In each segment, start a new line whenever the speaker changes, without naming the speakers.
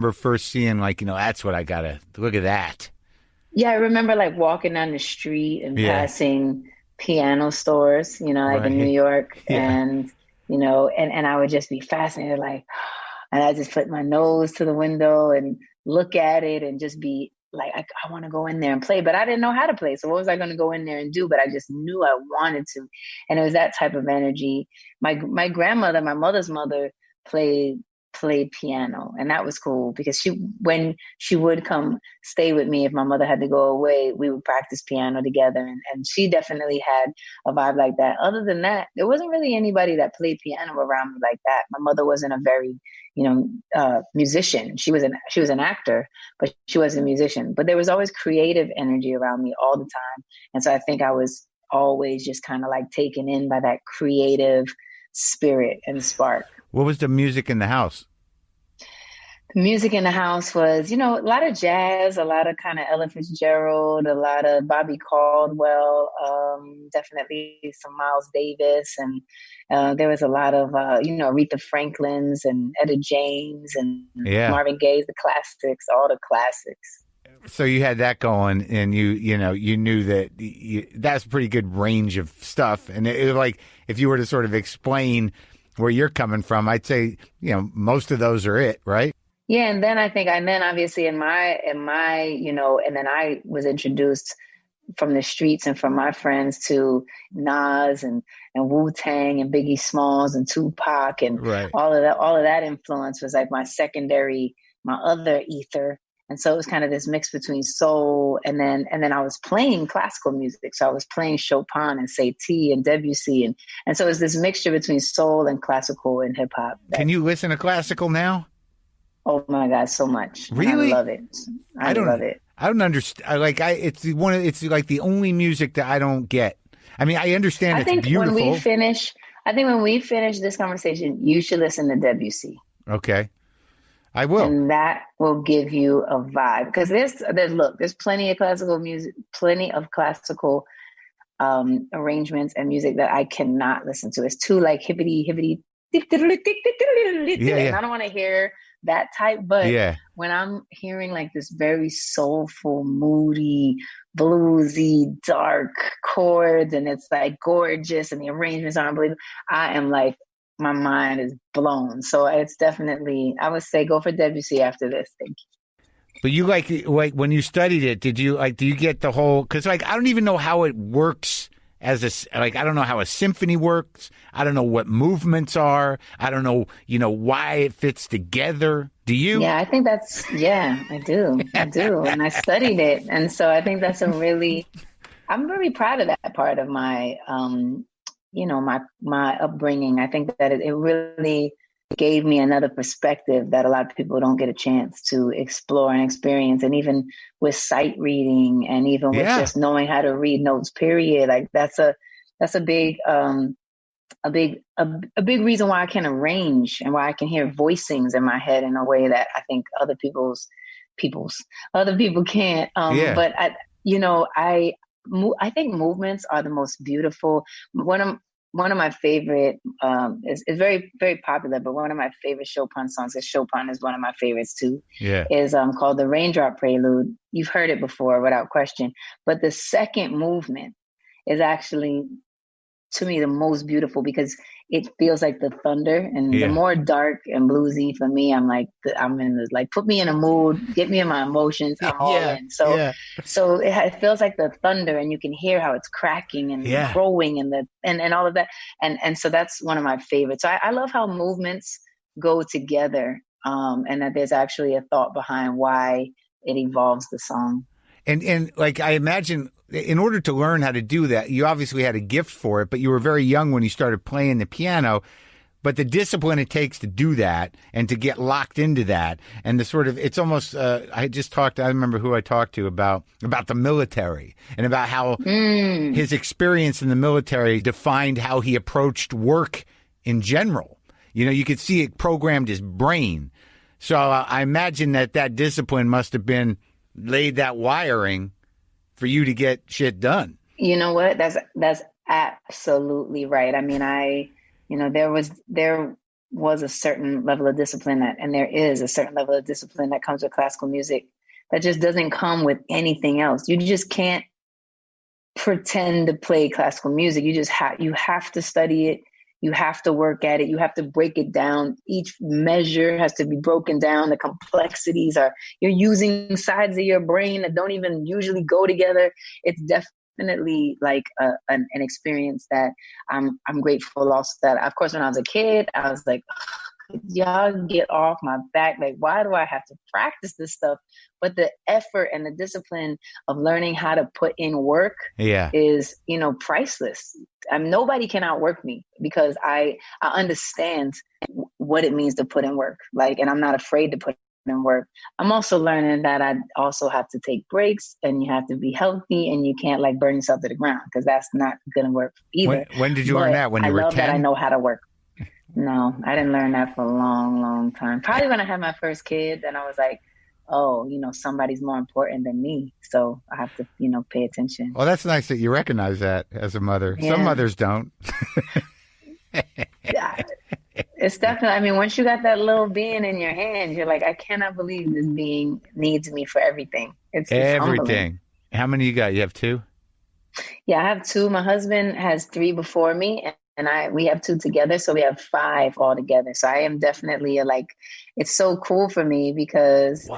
remember first seeing like, that's what I gotta look at that.
Yeah, I remember like walking down the street and
Yeah.
passing piano stores, like in New
Right.
York,
Yeah.
and and I would just be fascinated, like, and I just put my nose to the window and look at it and just be like, I want to go in there and play, but I didn't know how to play. So what was I going to go in there and do? But I just knew I wanted to, and it was that type of energy. My grandmother, my mother's mother, played played piano, and that was cool because when she would come stay with me if my mother had to go away, we would practice piano together, and she definitely had a vibe like that. Other than that, there wasn't really anybody that played piano around me like that. My mother wasn't a very musician. She was an actor, but she was a musician. But there was always creative energy around me all the time, and so I think I was always just kind of like taken in by that creative spirit and spark.
What was the music in the house?
The music in the house was, a lot of jazz, a lot of kind of Ella Fitzgerald, a lot of Bobby Caldwell, definitely some Miles Davis, and there was a lot of, Aretha Franklin's and Etta James and
Yeah.
Marvin Gaye's, the classics, all the classics.
So you had that going, and you knew that that's a pretty good range of stuff. And it was like, if you were to sort of explain where you're coming from, I'd say, most of those are it, right?
Yeah, and then I think, and then obviously and then I was introduced from the streets and from my friends to Nas and Wu Tang and Biggie Smalls and Tupac and
Right.
all of that. All of that influence was like my other ether. And so it was kind of this mix between soul and then I was playing classical music. So I was playing Chopin and Satie and Debussy and so it was this mixture between soul and classical and hip hop.
Can you listen to classical now?
Oh my God, so much. And I
Really?
love it. I
I
love
don't.
it.
I don't understand. It's like the only music that I don't get. I mean, I understand
I
it's
think when we
beautiful.
finish, I think when we finish this conversation, you should listen to Debussy,
Okay, I will.
and that will give you a vibe. Because there's plenty of classical music, plenty of classical arrangements and music that I cannot listen to. It's too like hippity hippity,
Yeah,
and
yeah,
I don't want to hear that type. But
yeah,
when I'm hearing like this very soulful, moody, bluesy, dark chords, and it's like gorgeous, and the arrangements are unbelievable, I am like, my mind is blown. So it's definitely, I would say, go for Debussy after this. Thank
but you like when you studied it, did you do you get the whole? Because like I don't even know how it works as I don't know how a symphony works. I don't know what movements are. I don't know why it fits together. Do
you.
you?
Yeah, I think yeah, I do, and I studied it, and so I think I'm very proud of that part of my my upbringing. I think that it really gave me another perspective that a lot of people don't get a chance to explore and experience. And even with sight reading, and even with
Yeah.
just knowing how to read notes, period, like that's a big reason why I can arrange and why I can hear voicings in my head in a way that I think people's other people can't.
Yeah.
But I think movements are the most beautiful. One of my favorite is very, very popular, but one of my favorite Chopin songs, is Chopin is one of my favorites too,
Yeah.
is called the Raindrop Prelude. You've heard it before without question, but the second movement is actually, to me, the most beautiful because it feels like the thunder, and the
Yeah.
more dark and bluesy for me, I'm like, I'm in this, like, put me in a mood, get me in my emotions, I'm all
Yeah.
in. So
Yeah.
it feels like the thunder, and you can hear how it's cracking and
Yeah.
growing and all of that. And so that's one of my favorites. So I love how movements go together, and that there's actually a thought behind why it evolves the song.
And like I imagine, in order to learn how to do that, you obviously had a gift for it, but you were very young when you started playing the piano. But the discipline it takes to do that and to get locked into that, and the sort of, it's almost, I remember who I talked to about the military and about how his experience in the military defined how he approached work in general. You could see it programmed his brain. So I imagine that discipline must have been laid that wiring for you to get shit done.
You know what? That's absolutely right. I mean, there was a certain level of discipline and there is a certain level of discipline that comes with classical music that just doesn't come with anything else. You just can't pretend to play classical music. You have to study it. You have to work at it. You have to break it down. Each measure has to be broken down. The complexities you're using sides of your brain that don't even usually go together. It's definitely like an experience that I'm grateful also that, of course, when I was a kid, I was like, y'all get off my back. Like, why do I have to practice this stuff? But the effort and the discipline of learning how to put in work is, priceless. Nobody can outwork me because I understand what it means to put in work. Like, and I'm not afraid to put in work. I'm also learning that I also have to take breaks and you have to be healthy and you can't like burn yourself to the ground because that's not going to work either.
When did you learn that? When you were 10? I love
that I know how to work. No, I didn't learn that for a long, long time. Probably when I had my first kid, then I was like, oh, somebody's more important than me. So I have to, pay attention.
Well, that's nice that you recognize that as a mother. Yeah. Some mothers don't.
Yeah, it's definitely, once you got that little being in your hand, you're like, I cannot believe this being needs me for everything. It's
everything.
Humbling.
How many you got? You have 2?
Yeah, I have 2. My husband has 3 before me. And we have 2 together, so we have 5 all together. So I am definitely it's so cool for me because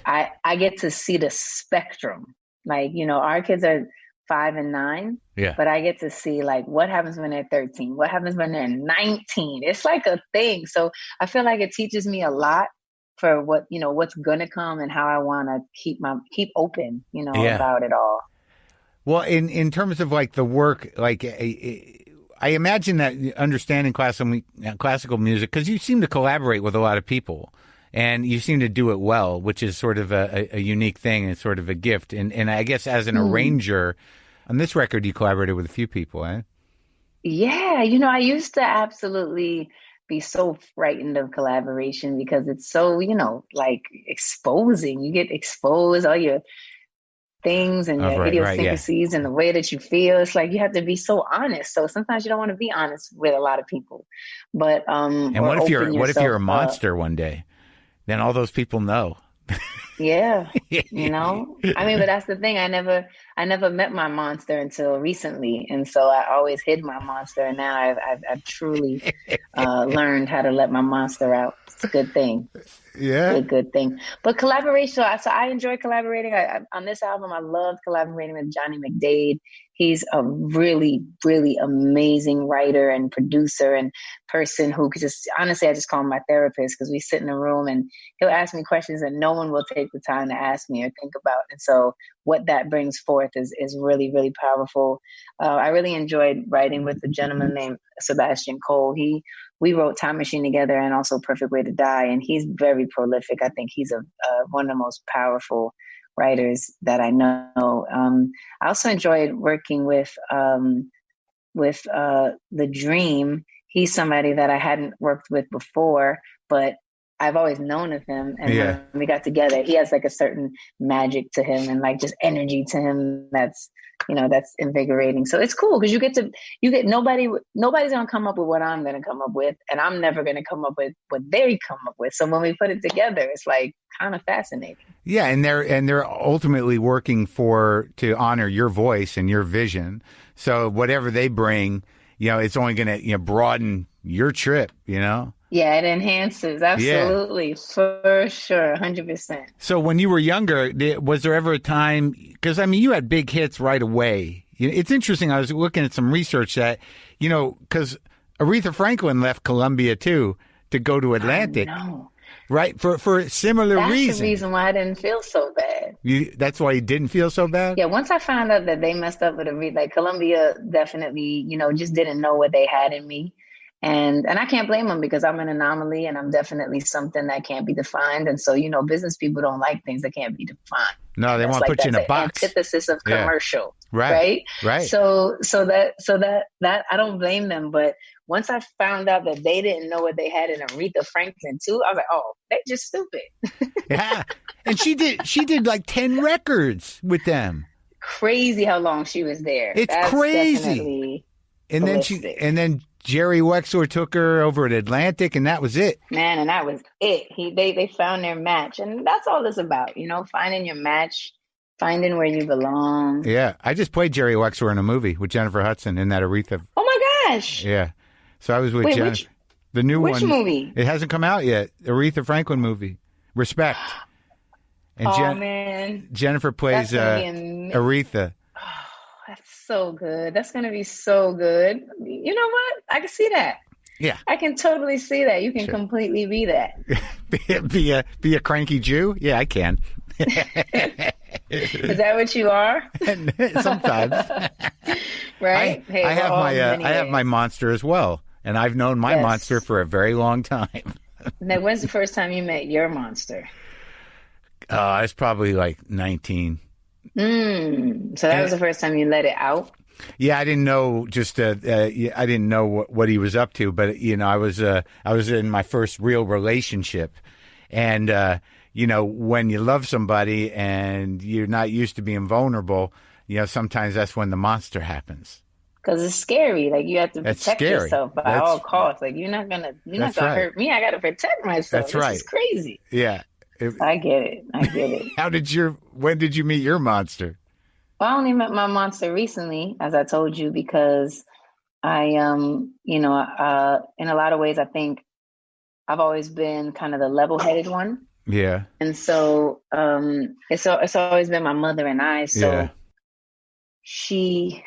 I get to see the spectrum. Like, our kids are 5 and 9, but I get to see like what happens when they're 13, what happens when they're 19. It's like a thing. So I feel like it teaches me a lot for what's gonna come and how I want to keep open, about it all.
Well, in terms of like the work, like. I imagine that understanding classical music, because you seem to collaborate with a lot of people, and you seem to do it well, which is sort of a unique thing and sort of a gift. And I guess as an arranger, on this record, you collaborated with a few people, eh?
Yeah, I used to absolutely be so frightened of collaboration because it's so, like exposing. You get exposed, all your things and your idiosyncrasies and the way that you feel. It's like you have to be so honest. So sometimes you don't want to be honest with a lot of people. But
and what if you're a monster one day? Then all those people know.
Yeah, but that's the thing. I never met my monster until recently, and so I always hid my monster. And now I've truly learned how to let my monster out. It's a good thing.
Yeah,
good thing. But collaboration. So I enjoy collaborating. On this album, I loved collaborating with Johnny McDade. He's a really, really amazing writer and producer and person who could I just call him my therapist because we sit in a room and he'll ask me questions that no one will take the time to ask me or think about. And so what that brings forth is really, really powerful. I really enjoyed writing with a gentleman named Sebastian Cole. We wrote Time Machine together and also Perfect Way to Die. And he's very prolific. I think he's one of the most powerful writers that I know. I also enjoyed working with The Dream. He's somebody that I hadn't worked with before, but I've always known of him. And when we got together, he has like a certain magic to him and like just energy to him that's invigorating. So it's cool because nobody's going to come up with what I'm going to come up with, and I'm never going to come up with what they come up with. So when we put it together, it's like kind of fascinating. Yeah.
And they're ultimately working to honor your voice and your vision. So whatever they bring, it's only going to, broaden your trip,
Yeah, it enhances. Absolutely. Yeah. For sure. 100%.
So when you were younger, was there ever a time, because you had big hits right away. It's interesting. I was looking at some research that, because Aretha Franklin left Columbia too to go to Atlantic. Right? For a similar reason.
That's the reason why I didn't feel so bad.
That's why you didn't feel so bad?
Yeah, once I found out that they messed up with Aretha, like Columbia definitely, just didn't know what they had in me. And I can't blame them because I'm an anomaly and I'm definitely something that can't be defined. And so, business people don't like things that can't be defined.
No, they want to put you in a box.
Antithesis of commercial.
Right.
So that I don't blame them. But once I found out that they didn't know what they had in Aretha Franklin too, I was like, oh, they just stupid.
Yeah. And she did like 10 records with them.
Crazy how long she was there.
It's crazy. And then Jerry Wexler took her over at Atlantic, and that was it.
Man, and that was it. They found their match, and that's all it's about, finding your match, finding where you belong.
Yeah, I just played Jerry Wexler in a movie with Jennifer Hudson in that Aretha.
Oh my gosh!
Yeah, so I was with Jennifer. The new one.
Which movie?
It hasn't come out yet. Aretha Franklin movie, Respect. And
man,
Jennifer plays Aretha.
That's so good. That's going to be so good. You know what? I can see that.
Yeah.
I can totally see that. You can completely be that.
be a cranky Jew? Yeah, I can.
Is that what you are?
Sometimes.
Right?
I have my monster as well. And I've known my monster for a very long time.
Now, when's the first time you met your monster?
I was probably like 19.
So that was the first time you let it out?
Yeah, I didn't know. I didn't know what he was up to. But I was in my first real relationship, and when you love somebody and you're not used to being vulnerable, sometimes that's when the monster happens.
Because it's scary. Like, you have to protect yourself by all costs. Like, you're not gonna hurt me. I got to protect myself.
That's right.
This is crazy.
Yeah.
I get it.
When did you meet your monster?
Well, I only met my monster recently, as I told you, because I, in a lot of ways, I think I've always been kind of the level-headed one.
Yeah.
And so it's always been my mother and I. So she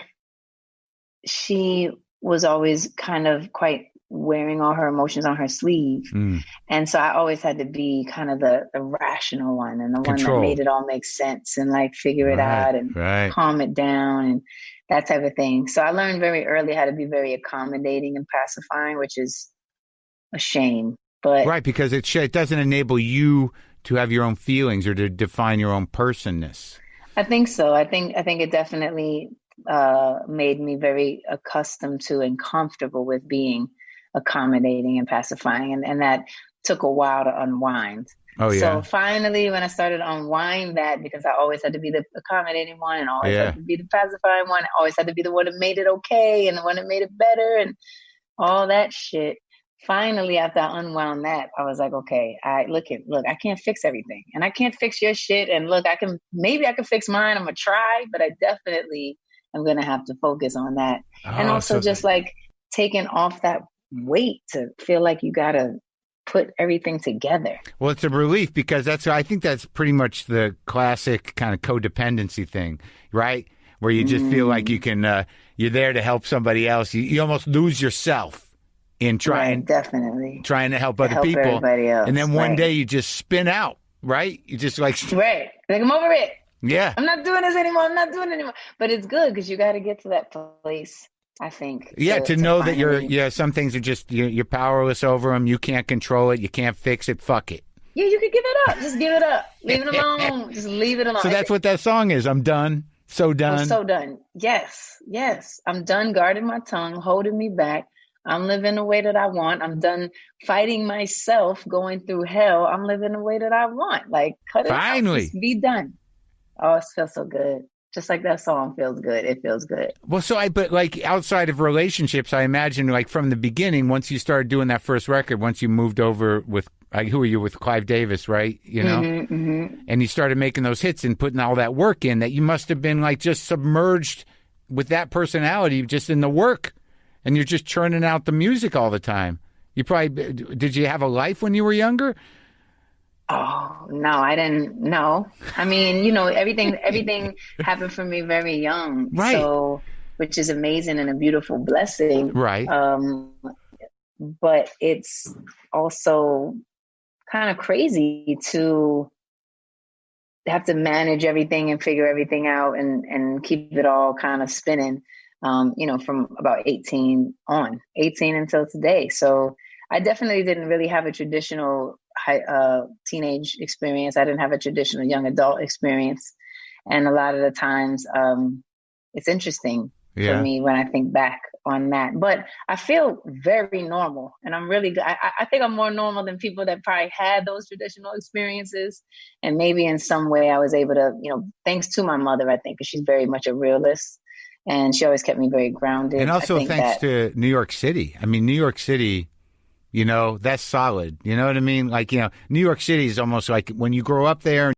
was always kind of quite wearing all her emotions on her sleeve. And so I always had to be kind of the rational one and the one that made it all make sense and like figure it out and calm it down and that type of thing. So I learned very early how to be very accommodating and pacifying, which is a shame. But
right, because it doesn't enable you to have your own feelings or to define your own personness.
I think so. I think it definitely made me very accustomed to and comfortable with being accommodating and pacifying, and that took a while to unwind.
Oh yeah.
So finally, when I started to unwind that, because I always had to be the accommodating one and always had to be the pacifying one, I always had to be the one that made it okay and the one that made it better and all that shit. Finally, after I unwound that, I was like, okay, look, I can't fix everything and I can't fix your shit. And look, maybe I can fix mine. I'm gonna try, but I definitely am gonna have to focus on that. And also just like taking off that weight to feel like you gotta put everything together.
Well, it's a relief because I think that's pretty much the classic kind of codependency thing, right? Where you just feel like you can, you're there to help somebody else. You almost lose yourself in trying to help other people.
Everybody else.
And then one day you just spin out, right? You just like
like I'm over it.
Yeah,
I'm not doing this anymore. But it's good because you got to get to that place. I think.
Yeah, to know that some things are just, you're powerless over them. You can't control it. You can't fix it. Fuck it.
Yeah, you can give it up. Just give it up. Leave it alone. Just leave it alone.
So that's what that song is. I'm done. So done.
I'm so done. Yes. I'm done guarding my tongue, holding me back. I'm living the way that I want. I'm done fighting myself, going through hell. I'm living the way that I want. Like, cut it out. Just be done. Oh, it feels so good. Just like that song feels good. It feels good.
Well, but like outside of relationships, I imagine like from the beginning, once you started doing that first record, once you moved over with, who are you with Clive Davis, right? And you started making those hits and putting all that work in, that you must have been like just submerged with that personality just in the work. And you're just churning out the music all the time. Did you have a life when you were younger?
Oh, no, I didn't know. I mean, everything happened for me very young.
Right.
So, which is amazing and a beautiful blessing.
Right.
But it's also kind of crazy to have to manage everything and figure everything out and keep it all kind of spinning, from about 18 until today. So I definitely didn't really have a traditional teenage experience. I didn't have a traditional young adult experience. And a lot of the times, it's interesting for me when I think back on that. But I feel very normal and I'm really good. I think I'm more normal than people that probably had those traditional experiences. And maybe in some way I was able to, thanks to my mother, I think, because she's very much a realist. And she always kept me very grounded.
And also
I think
thanks to New York City. I mean, New York City, you know, that's solid. You know what I mean? Like, you know, New York City is almost like when you grow up there